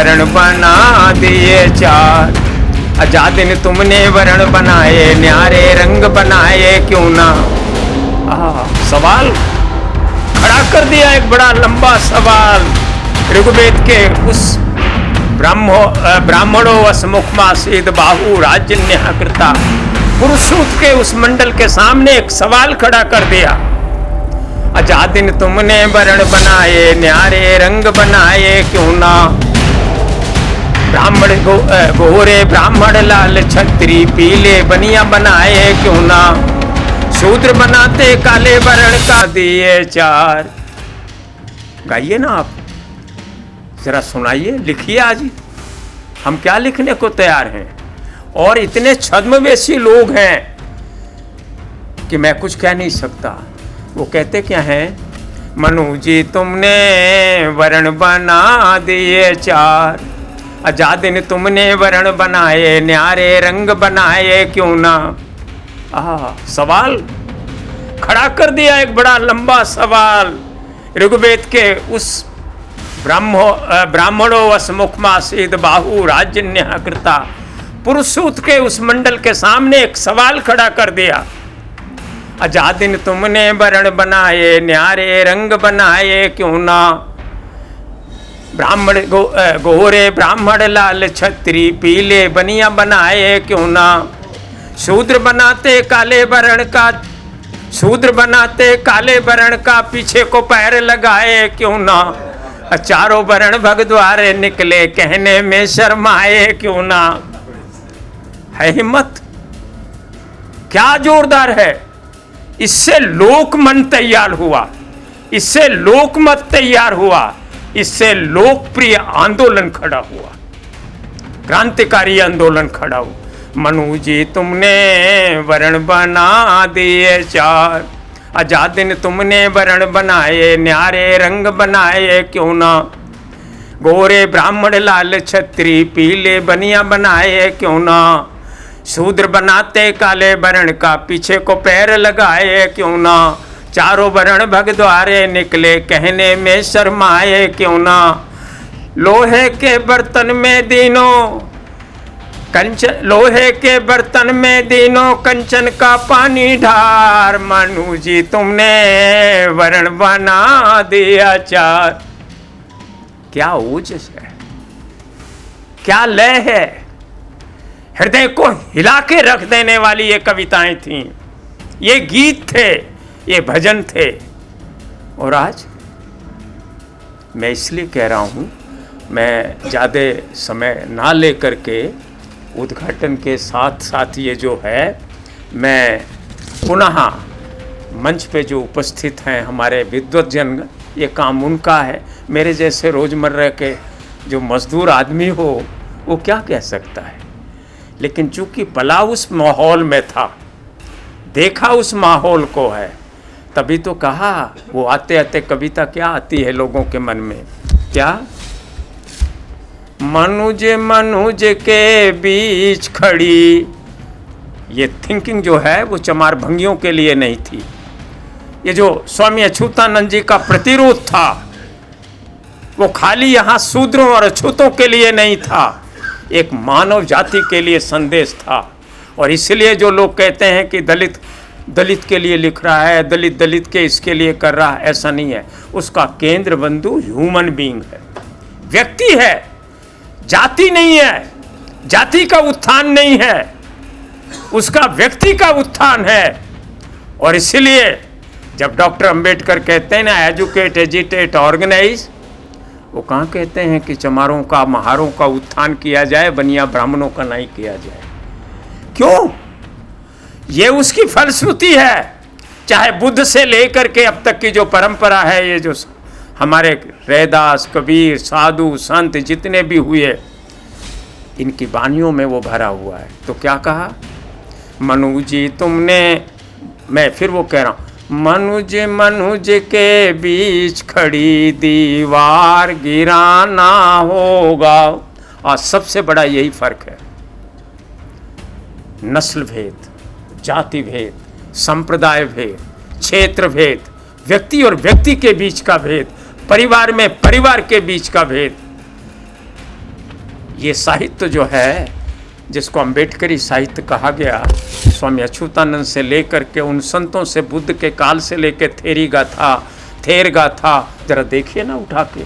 वर्ण बना दिए चार। आजादी ने तुमने वर्ण बनाए, न्यारे रंग बनाए क्यों ना। सवाल खड़ा कर दिया, एक बड़ा लंबा सवाल। ऋग्वेद के उस ब्राह्मणों वसमुखमासीद बाहु राजन्य कृता, पुरुषूत के उस मंडल के सामने एक सवाल खड़ा कर दिया। आजादी ने तुमने वर्ण बनाए, न्यारे रंग बनाए क्यों ना। ब्राह्मण गोरे ब्राह्मण लाल छत्री, पीले बनिया बनाए क्यों ना। शूद्र बनाते काले वर्ण का दिए चार। गाइए ना आप, जरा सुनाइए, लिखिए। आज हम क्या लिखने को तैयार हैं। और इतने छद्मवेशी लोग हैं कि मैं कुछ कह नहीं सकता। वो कहते क्या हैं, मनु जी तुमने वर्ण बना दिए चार। आजादी ने तुमने वर्ण बनाए, न्यारे रंग बनाए क्यों ना। सवाल खड़ा कर दिया, एक बड़ा लंबा सवाल। ऋग्वेद के उस ब्राह्मणों वसमुखमासीद बाहु राजन्य कृता, पुरुषूत के उस मंडल के सामने एक सवाल खड़ा कर दिया। आजादी ने तुमने वर्ण बनाए, न्यारे रंग बनाए क्यों ना। ब्राह्मण गोरे ब्राह्मण लाल छत्री, पीले बनिया बनाए क्यों ना। शूद्र बनाते काले वर्ण का, शूद्र बनाते काले वर्ण का, पीछे को पैर लगाए क्यों ना। चारों वर्ण भगद्वारे निकले, कहने में शर्माए क्यों ना। है हिम्मत, क्या जोरदार है। इससे लोकमन तैयार हुआ, इससे लोकमत तैयार हुआ, इससे लोकप्रिय आंदोलन खड़ा हुआ, क्रांतिकारी आंदोलन खड़ा हुआ। मनु जी तुमने वर्ण बना दिए चार। आजादी ने तुमने वर्ण बनाए, न्यारे रंग बनाए क्यों ना। गोरे ब्राह्मण लाल छत्री, पीले बनिया बनाए क्यों ना। शूद्र बनाते काले वर्ण का, पीछे को पैर लगाए क्यों ना। चारों वर्ण भगद्वारे निकले, कहने में शर्माए क्यों ना। लोहे के बर्तन में दीनों कंचन, लोहे के बर्तन में दीनों कंचन का पानी ढार। मनु जी तुमने वर्ण बना दिया चार। क्या ओजस है, क्या लय है। हृदय को हिला के रख देने वाली ये कविताएं थीं, ये गीत थे, ये भजन थे। और आज मैं इसलिए कह रहा हूं, मैं ज़्यादा समय ना लेकर के उद्घाटन के साथ साथ ये जो है, मैं पुनः मंच पे जो उपस्थित हैं हमारे विद्वतजन, ये काम उनका है। मेरे जैसे रोज़मर्रा के जो मजदूर आदमी हो वो क्या कह सकता है। लेकिन चूंकि पला उस माहौल में था, देखा उस माहौल को है, तभी तो कहा। वो आते आते कविता क्या आती है लोगों के मन में, क्या, मनुज मनुज के बीच खड़ी। ये थिंकिंग जो है वो चमार भंगियों के लिए नहीं थी। ये जो स्वामी अछूतानंद जी का प्रतिरोध था वो खाली यहाँ शूद्रों और अछूतों के लिए नहीं था, एक मानव जाति के लिए संदेश था। और इसलिए जो लोग कहते हैं कि दलित दलित के लिए लिख रहा है, दलित दलित के इसके लिए कर रहा है, ऐसा नहीं है। उसका केंद्र बिंदु ह्यूमन बीइंग है, व्यक्ति है, जाति नहीं है, जाति का उत्थान नहीं है, उसका व्यक्ति का उत्थान है। और इसलिए जब डॉक्टर अंबेडकर कहते हैं ना, एजुकेट एजिटेट ऑर्गेनाइज, वो कहाँ कहते हैं कि चमारों का महारों का उत्थान किया जाए, बनिया ब्राह्मणों का नहीं किया जाए। क्यों? ये उसकी फलश्रुति है। चाहे बुद्ध से लेकर के अब तक की जो परंपरा है, ये जो हमारे रैदास, कबीर, साधु, संत जितने भी हुए, इनकी वाणियों में वो भरा हुआ है। तो क्या कहा, मनु जी तुमने, मैं फिर वो कह रहा हूँ, मनुज मनुज के बीच खड़ी दीवार गिराना होगा। और सबसे बड़ा यही फर्क है, नस्ल भेद, जाति भेद, संप्रदाय भेद, क्षेत्र भेद, व्यक्ति और व्यक्ति के बीच का भेद, परिवार में परिवार के बीच का भेद, ये साहित्य जो है, जिसको अम्बेडकरी साहित्य कहा गया, स्वामी अच्युतानंद से लेकर के उन संतों से, बुद्ध के काल से लेकर थेरी गाथा, थेर गाथा, जरा देखिए ना उठा के,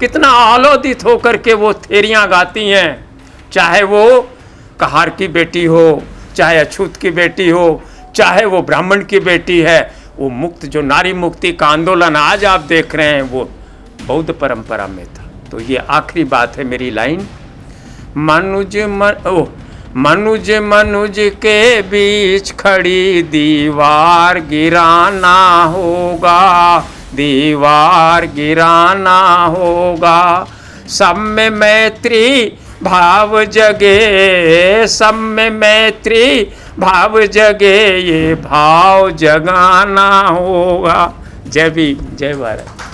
कितना आलोदित होकर के वो थेरियाँ गाती हैं। चाहे वो कहार की बेटी हो, चाहे अछूत की बेटी हो, चाहे वो ब्राह्मण की बेटी है, वो मुक्त, जो नारी मुक्ति का आंदोलन आज आप देख रहे हैं, वो बौद्ध परंपरा में था। तो ये आखिरी बात है मेरी लाइन, मनुज मनुज के बीच खड़ी दीवार गिराना होगा, दीवार गिराना होगा। सब में मैत्री भाव जगे, सब में मैत्री भाव जगे, ये भाव जगाना होगा। जय भीम, जय भारत।